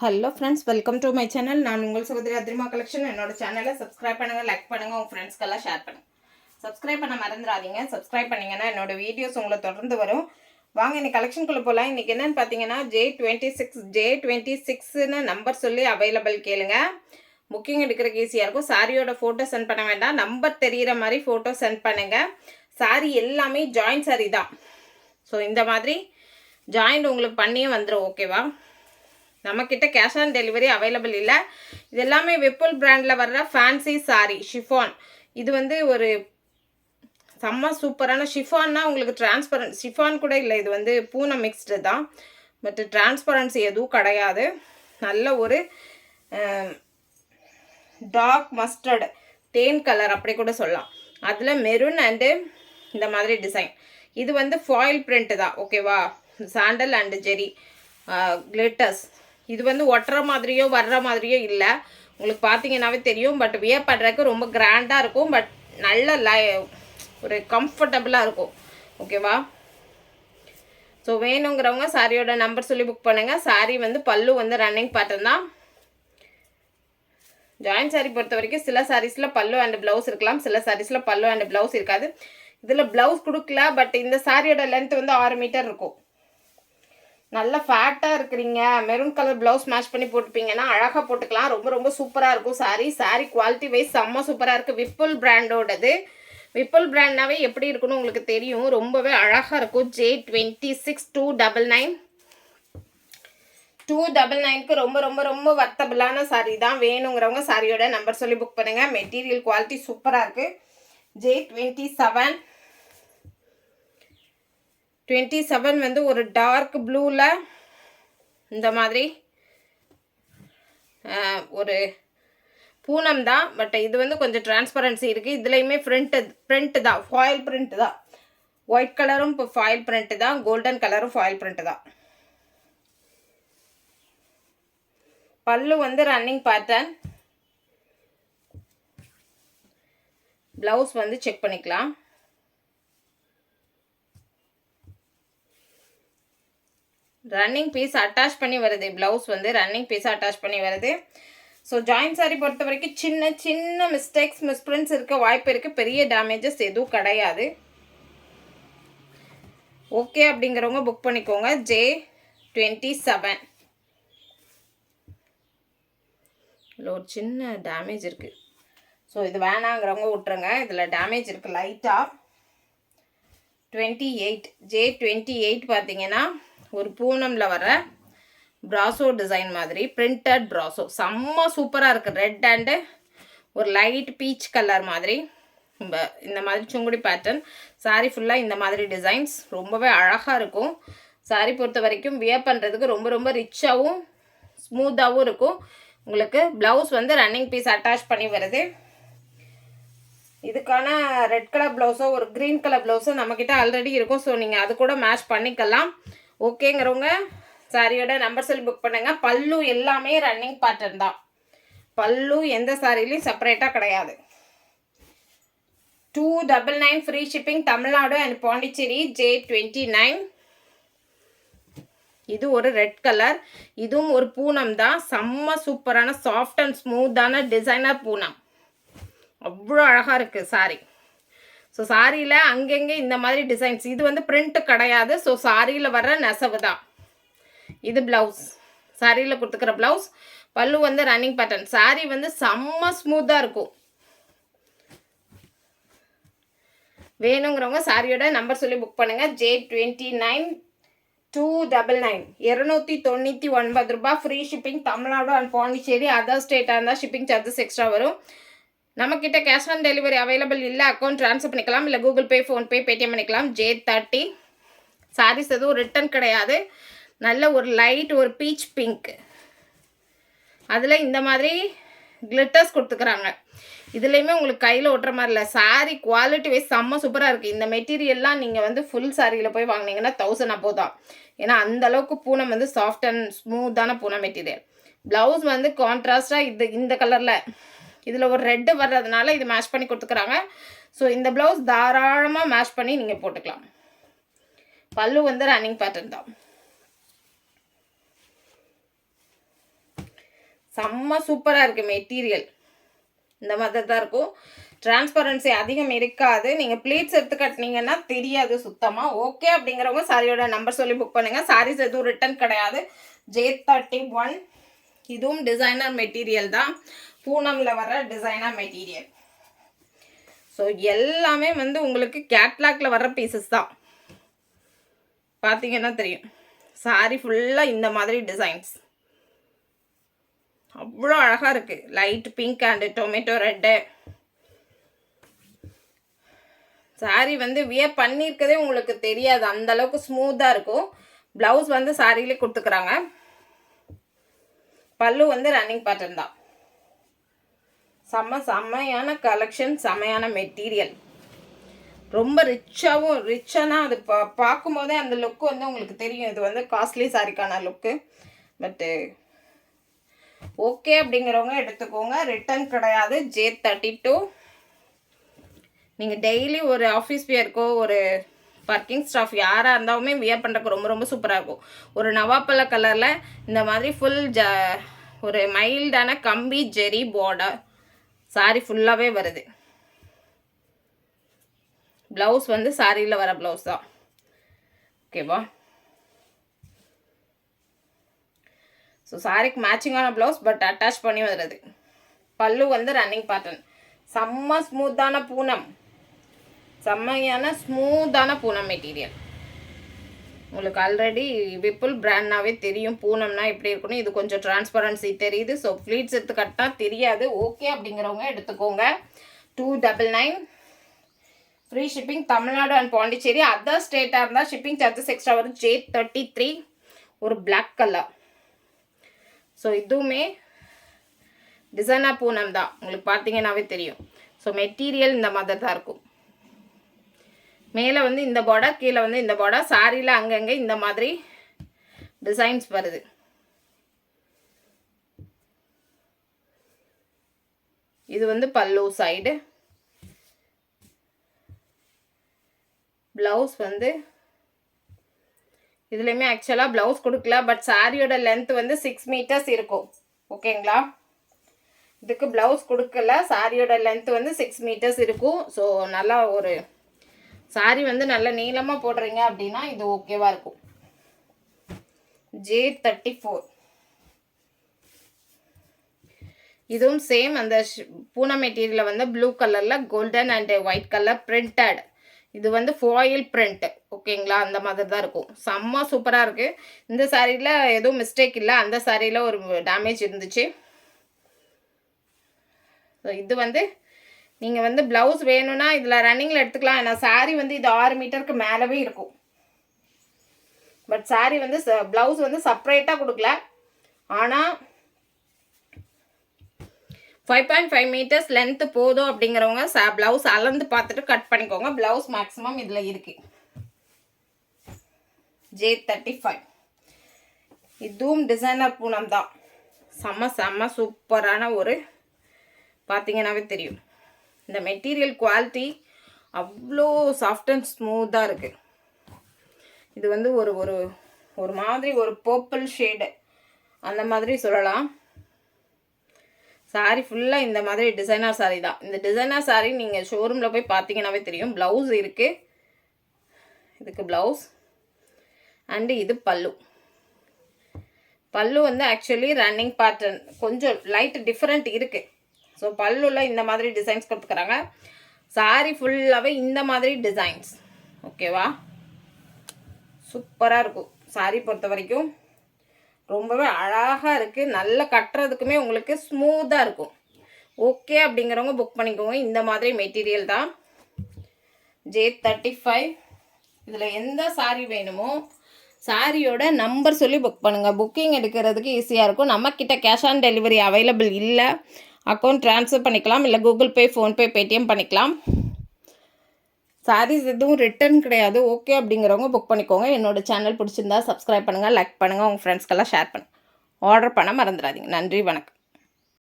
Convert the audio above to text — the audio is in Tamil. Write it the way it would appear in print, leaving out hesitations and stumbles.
Hello friends, welcome to my channel. நான் உங்கள் சகோதரி அதிரிமா கலெக்ஷன். என்னோட சேனலை சப்ஸ்கிரைப் பண்ணுங்கள், லைக் பண்ணுங்கள், உங்கள் ஃப்ரெண்ட்ஸ்க்கெல்லாம் ஷேர் பண்ணுங்கள். சப்ஸ்கிரைப் பண்ண மறந்துடாதீங்க. சப்ஸ்கிரைப் பண்ணிங்கன்னா என்னோட வீடியோஸ் உங்களை தொடர்ந்து வரும். வாங்க இன்னைக்கு கலெக்ஷனுக்குள்ளே போகலாம். இன்றைக்கி என்னென்னு பார்த்தீங்கன்னா J26ன்னு நம்பர் சொல்லி அவைலபிள் கேளுங்க. புக்கிங் எடுக்கிறதுக்கு ஈஸியாக இருக்கும். சாரியோட ஃபோட்டோ சென்ட் பண்ண வேண்டாம், நம்பர் தெரிகிற மாதிரி ஃபோட்டோ சென்ட் பண்ணுங்கள். சாரி எல்லாமே ஜாயின்ட் சாரி தான். ஸோ இந்த மாதிரி ஜாயிண்ட் உங்களுக்கு பண்ணியே வந்துடும். ஓகேவா? நம்மக்கிட்ட கேஷ் ஆன் டெலிவரி அவைலபிள் இல்லை. இது எல்லாமே வெப்புல் பிராண்டில் வர்ற ஃபேன்சி சாரி ஷிஃபான். இது வந்து ஒரு செம்ம சூப்பரான ஷிஃபான்னா உங்களுக்கு டிரான்ஸ்பரன்ட் ஷிஃபான் கூட இல்லை, இது வந்து பூனை மிக்ஸ்டு தான். பட் டிரான்ஸ்பரன்சி எதுவும் கிடையாது. நல்ல ஒரு டார்க் மஸ்டர்டு தேன் கலர் அப்படி கூட சொல்லலாம். அதில் மெரூன் அண்டு இந்த மாதிரி டிசைன். இது வந்து ஃபாயில் பிரிண்ட்டு தான். ஓகேவா? Sandal and jerry glitters. இது வந்து ஒட்டுற மாதிரியோ வர்ற மாதிரியோ இல்லை, உங்களுக்கு பார்த்தீங்கன்னாவே தெரியும். பட் வியர் பண்ணுறதுக்கு ரொம்ப கிராண்டாக இருக்கும். பட் நல்ல ஒரு கம்ஃபர்டபுளாக இருக்கும். ஓகேவா? ஸோ வேணுங்கிறவங்க சாரியோட நம்பர் சொல்லி புக் பண்ணுங்கள். சாரி வந்து பல்லு வந்து ரன்னிங் பேட்டர்ன் தான். ஜாயின்ட் சாரி பொறுத்த வரைக்கும் சில சாரீஸில் பல்லு அண்ட் ப்ளவுஸ் இருக்கலாம், சில சாரீஸில் பல்லு அண்ட் ப்ளவுஸ் இருக்காது. இதில் ப்ளவுஸ் கொடுக்கல. பட் இந்த சாரியோட லென்த் வந்து 6 மீட்டர் இருக்கும். நல்ல ஃபேட்டாக இருக்கிறீங்க, மெரூன் கலர் ப்ளவுஸ் மேட்ச் பண்ணி போட்டுப்பீங்கன்னா அழகாக போட்டுக்கலாம். ரொம்ப ரொம்ப சூப்பராக இருக்கும் சாரி. சாரி குவாலிட்டி வைஸ் செம்ம சூப்பராக இருக்குது. விப்புல் பிராண்டோடது. விப்புல் பிராண்ட்னாவே எப்படி இருக்குன்னு உங்களுக்கு தெரியும். ரொம்பவே அழகாக இருக்கும். J26 299 ரொம்ப ரொம்ப ரொம்ப வர்த்தபிளான சாரி தான். வேணுங்கிறவங்க சாரியோட நம்பர் சொல்லி புக் பண்ணுங்கள். மெட்டீரியல் குவாலிட்டி சூப்பராக இருக்குது. J27 வந்து ஒரு டார்க் ப்ளூவில் இந்த மாதிரி ஒரு பூனம் தான். பட் இது வந்து கொஞ்சம் டிரான்ஸ்பரன்சி இருக்குது. இதுலேயுமே பிரிண்ட்டு தான், ஃபாயில் பிரிண்ட்டு தான். ஒயிட் கலரும் இப்போ ஃபாயில் பிரிண்ட்டு தான், கோல்டன் கலரும் ஃபாயில் பிரிண்ட்டு தான். பல்லு வந்து ரன்னிங் பேட்டர்ன். ப்ளவுஸ் வந்து செக் பண்ணிக்கலாம். ரன்னிங் பீஸ் அட்டாச் பண்ணி வருது. ப்ளவுஸ் வந்து ரன்னிங் பீஸ் அட்டாச் பண்ணி வருது. ஸோ ஜாயின்ட் சாரி பொறுத்த வரைக்கும் சின்ன சின்ன மிஸ்டேக்ஸ் மிஸ்பிரிண்ட்ஸ் இருக்க வாய்ப்பு இருக்குது. பெரிய டேமேஜஸ் எதுவும் கிடையாது. ஓகே அப்படிங்கிறவங்க புக் பண்ணிக்கோங்க. J27 இதில் ஒரு சின்ன டேமேஜ் இருக்குது. ஸோ இது வேணாங்கிறவங்க விட்டுருங்க. இதில் டேமேஜ் இருக்குது லைட்டாக. 28 J28 பார்த்தீங்கன்னா ஒரு பூனமில் வர ப்ராசோ டிசைன் மாதிரி பிரிண்டட் ப்ராசோ செம்ம சூப்பராக இருக்குது. ரெட் அண்டு ஒரு லைட் பீச் கலர் மாதிரி இந்த மாதிரி சுங்குடி பேட்டர்ன். சாரி ஃபுல்லாக இந்த மாதிரி டிசைன்ஸ் ரொம்பவே அழகாக இருக்கும். சாரி பொறுத்த வரைக்கும் வியர் பண்ணுறதுக்கு ரொம்ப ரொம்ப ரிச்சாகவும் ஸ்மூத்தாகவும் இருக்கும். உங்களுக்கு ப்ளவுஸ் வந்து ரன்னிங் பீஸ் அட்டாச் பண்ணி வருது. இதுக்கான ரெட் கலர் ப்ளவுஸோ ஒரு க்ரீன் கலர் ப்ளவுஸோ நம்மக்கிட்ட ஆல்ரெடி இருக்கும். ஸோ நீங்கள் அது கூட மேட்ச் பண்ணிக்கலாம். ஓகேங்கிறவங்க சாரியோட நம்பர் சொல்லி புக் பண்ணுங்கள். பல்லு எல்லாமே ரன்னிங் பேட்டர்ன் தான். பல்லு எந்த சாரிலையும் செப்பரேட்டாக கிடையாது. 299 free shipping Tamil Nadu and Pondicherry. J29 இது ஒரு ரெட் கலர். இதுவும் ஒரு பூனம் தான். செம்ம சூப்பரான சாஃப்ட் அண்ட் ஸ்மூத்தான டிசைனர் பூனம். அவ்வளோ அழகாக இருக்குது சாரி. ஸோ சாரியில் அங்கங்கே இந்த மாதிரி டிசைன்ஸ். இது வந்து பிரிண்ட்டு கிடையாது. ஸோ சாரியில் வர்ற நெசவு தான். இது ப்ளவுஸ், சாரியில் கொடுத்துக்கிற ப்ளவுஸ். பல்லு வந்து ரன்னிங் பேட்டர்ன். சாரி வந்து செம்ம ஸ்மூத்தாக இருக்கும். வேணுங்கிறவங்க சாரியோட நம்பர் சொல்லி புக் பண்ணுங்கள். J29 299 ரூபாய் free shipping Tamil Nadu and Pondicherry. Other ஸ்டேட்டாக இருந்தால் ஷிப்பிங் சார்ஜஸ் எக்ஸ்ட்ரா வரும். நம்மக்கிட்ட கேஷ் ஆன் டெலிவரி அவைலபிள் இல்லை. அக்கௌண்ட் ட்ரான்ஸ்ஃபர் பண்ணிக்கலாம், இல்லை கூகுள் பே, ஃபோன்பே, பேடிஎம் பண்ணிக்கலாம். J30 சாரீஸ் எதுவும் ரிட்டன் கிடையாது. நல்ல ஒரு லைட் ஒரு பீச் பிங்க், அதில் இந்த மாதிரி கிளிட்டர்ஸ் கொடுத்துக்கிறாங்க. இதுலேயுமே உங்களுக்கு கையில் ஒட்டுற மாதிரி இல்லை. சாரீ குவாலிட்டி வைஸ் செம்ம சூப்பராக இருக்குது. இந்த மெட்டீரியல்லாம் நீங்கள் வந்து ஃபுல் சாரியில் போய் வாங்கினீங்கன்னா 1000 அப்போ தான். ஏன்னா அந்தளவுக்கு பூனம் வந்து சாஃப்ட் அண்ட் ஸ்மூத்தான பூனம் மெட்டீரியல். ப்ளவுஸ் வந்து கான்ட்ராஸ்டாக இந்த கலரில் இதில் ஒரு ரெட்டு வர்றதுனால இது மேட்ச் பண்ணி கொடுத்துக்கிறாங்க. ஸோ இந்த ப்ளவுஸ் தாராளமாக மேட்ச் பண்ணி நீங்கள் போட்டுக்கலாம். பல்லு வந்து ரன்னிங் பேட்டர்ன் தான். செம்ம சூப்பராக இருக்குது மெட்டீரியல். இந்த மாதிரி தான் இருக்கும். டிரான்ஸ்பரன்சி அதிகம் இருக்காது. நீங்கள் ப்ளீட்ஸ் எடுத்து கட்டினீங்கன்னா தெரியாது சுத்தமாக. ஓகே அப்படிங்கிறவங்க சாரியோட நம்பர் சொல்லி புக் பண்ணுங்கள். சாரீஸ் எதுவும் ரிட்டன் கிடையாது. J31 இதுவும் டிசைனர் மெட்டீரியல் தான். பூனமில் வர டிசைனர் மெட்டீரியல். ஸோ எல்லாமே வந்து உங்களுக்கு கேட்லாக்ல வர்ற பீசஸ் தான். பார்த்தீங்கன்னா தெரியும். சாரி ஃபுல்லாக இந்த மாதிரி டிசைன்ஸ் அவ்வளோ அழகாக இருக்குது. Light pink and tomato red. Sorry வந்து வியர் பண்ணியிருக்கதே உங்களுக்கு தெரியாது, அந்தளவுக்கு ஸ்மூத்தாக இருக்கும். ப்ளவுஸ் வந்து சாரியிலே கொடுத்துக்கிறாங்க. பல்லு வந்து ரன்னிங் பேட்டர்ன் தான். செம்மையான கலெக்ஷன், செம்மையான மெட்டீரியல். ரொம்ப ரிச்சானா அது பார்க்கும்போதே அந்த லுக்கு வந்து உங்களுக்கு தெரியும். இது வந்து காஸ்ட்லி சாரிக்கான லுக்கு. பட்டு ஓகே அப்படிங்கிறவங்க எடுத்துக்கோங்க. ரிட்டன் கிடையாது. J32 நீங்கள் டெய்லி ஒரு ஆஃபீஸ் வியர்க்கோ ஒரு ஒர்க்கிங் ஸ்டாஃப் யாராக இருந்தாலுமே வியர் பண்ணுறதுக்கு ரொம்ப ரொம்ப சூப்பராக இருக்கும். ஒரு நவாப்பழ கலரில் இந்த மாதிரி ஃபுல் ஒரு மைல்டான கம்பி ஜெரி பார்டர் சாரி ஃபுல்லாகவே வருது. ப்ளவுஸ் வந்து சாரியில் வர ப்ளவுஸ் தான். ஓகேவா? ஸோ சாரிக்கு மேட்சிங்கான ப்ளவுஸ் பட் அட்டாச் பண்ணி வருது. பல்லு வந்து ரன்னிங் பேட்டர்ன். செம்ம ஸ்மூத்தான பூனம். செம்மையான ஸ்மூத்தான பூனம் மெட்டீரியல். உங்களுக்கு ஆல்ரெடி விப்புல் பிராண்ட்னாவே தெரியும் பூனம்னா எப்படி இருக்கணும். இது கொஞ்சம் டிரான்ஸ்பரன்சி தெரியுது. ஸோ ஃப்ளீட்ஸ் எடுத்து கட்டினா தெரியாது. ஓகே அப்படிங்கிறவங்க எடுத்துக்கோங்க. 299 free shipping Tamil Nadu and Pondicherry. Other ஸ்டேட்டாக இருந்தால் ஷிப்பிங் சார்ஜஸ் எக்ஸ்ட்ரா வரும். J33 ஒரு பிளாக் கலர். ஸோ இதுவுமே டிசைனர் பூனம் தான். உங்களுக்கு பார்த்தீங்கன்னாவே தெரியும். ஸோ மெட்டீரியல் இந்த மாதிரி தான் இருக்கும். மேலே வந்து இந்த பார்டர், கீழே வந்து இந்த பார்டர். சாரியில் அங்கங்கே இந்த மாதிரி டிசைன்ஸ் வருது. இது வந்து பல்லு சைடு. ப்ளவுஸ் வந்து இதுலேயுமே ஆக்சுவலாக ப்ளவுஸ் கொடுக்கல. பட் சாரியோட லென்த் வந்து 6 மீட்டர்ஸ் இருக்கும். ஓகேங்களா? இதுக்கு ப்ளவுஸ் கொடுக்கல. சாரியோட லென்த் வந்து 6 மீட்டர்ஸ் இருக்கும். ஸோ நல்லா ஒரு சாரி வந்து நல்ல நீளமாக போடுறீங்க அப்படின்னா இது ஓகேவாக இருக்கும். J34 இதுவும் சேம் அந்த பூனம் மெட்டீரியலில் வந்து ப்ளூ கலரில் golden and white colour printed. இது வந்து ஃபாயில் பிரிண்ட். ஓகேங்களா? அந்த மாதிரி தான் இருக்கும். செம்ம சூப்பராக இருக்குது. இந்த சாரியில் எதுவும் மிஸ்டேக் இல்லை. அந்த சாரியில் ஒரு டேமேஜ் இருந்துச்சு. ஸோ இது வந்து நீங்கள் வந்து ப்ளவுஸ் வேணும்னா இதில் ரன்னிங்கில் எடுத்துக்கலாம். ஏன்னா சாரி வந்து இது 6 மீட்டருக்கு மேலவே இருக்கும். பட் சாரி வந்து ப்ளவுஸ் வந்து செப்பரேட்டாக கொடுக்கல. ஆனால் 5.5 மீட்டர்ஸ் லென்த்து போதும் அப்படிங்கிறவங்க ப்ளவுஸ் அளந்து பார்த்துட்டு கட் பண்ணிக்கோங்க. ப்ளவுஸ் மேக்ஸிமம் இதில் இருக்குது. J35 இதுவும் டிசைனர் பூனம் தான். செம்ம சூப்பரான ஒரு பார்த்தீங்கன்னாவே தெரியும். இந்த மெட்டீரியல் குவாலிட்டி அவ்வளோ சாஃப்ட் அண்ட் ஸ்மூத்தாக இருக்குது. இது வந்து ஒரு ஒரு ஒரு மாதிரி ஒரு பர்பிள் ஷேடு அந்த மாதிரி சொல்லலாம். சாரி ஃபுல்லாக இந்த மாதிரி டிசைனர் சாரி தான். இந்த டிசைனர் சாரி நீங்கள் ஷோரூமில் போய் பார்த்தீங்கன்னாவே தெரியும். ப்ளவுஸ் இருக்குது. இதுக்கு ப்ளவுஸ் அண்டு இது பல்லு. பல்லு வந்து ஆக்சுவலி ரன்னிங் பேட்டர்ன் கொஞ்சம் லைட் டிஃப்ரெண்ட் இருக்குது. ஸோ பல்லுவில் இந்த மாதிரி டிசைன்ஸ் கொடுத்துக்கிறாங்க. சாரி ஃபுல்லாகவே இந்த மாதிரி டிசைன்ஸ். ஓகேவா? சூப்பராக இருக்கும். சாரி பொறுத்த வரைக்கும் ரொம்பவே அழகாக இருக்குது. நல்ல கட்டுறதுக்குமே உங்களுக்கு ஸ்மூத்தாக இருக்கும். ஓகே அப்படிங்கிறவங்க புக் பண்ணிக்கோங்க. இந்த மாதிரி மெட்டீரியல் தான். J35 இதில் எந்த சாரி வேணுமோ சாரியோட நம்பர் சொல்லி புக் பண்ணுங்கள். புக்கிங் எடுக்கிறதுக்கு ஈஸியாக இருக்கும். நம்மக்கிட்ட கேஷ் ஆன் டெலிவரி அவைலபிள் இல்லை. அக்கௌண்ட் ட்ரான்ஸ்ஃபர் பண்ணிக்கலாம். இல்லை கூகுள் பே, ஃபோன்பே, பேடிஎம் பண்ணிக்கலாம். சாரீஸ் எதுவும் ரிட்டன் கிடையாது. ஓகே அப்படிங்கிறவங்க புக் பண்ணிக்கோங்க. என்னோடய சேனல் பிடிச்சிருந்தா சப்ஸ்கிரைப் பண்ணுங்கள், லைக் பண்ணுங்கள், உங்கள் ஃப்ரெண்ட்ஸ்க்கெல்லாம் ஷேர் பண்ணுங்கள். ஆர்டர் பண்ண மறந்துடாதீங்க. நன்றி, வணக்கம்.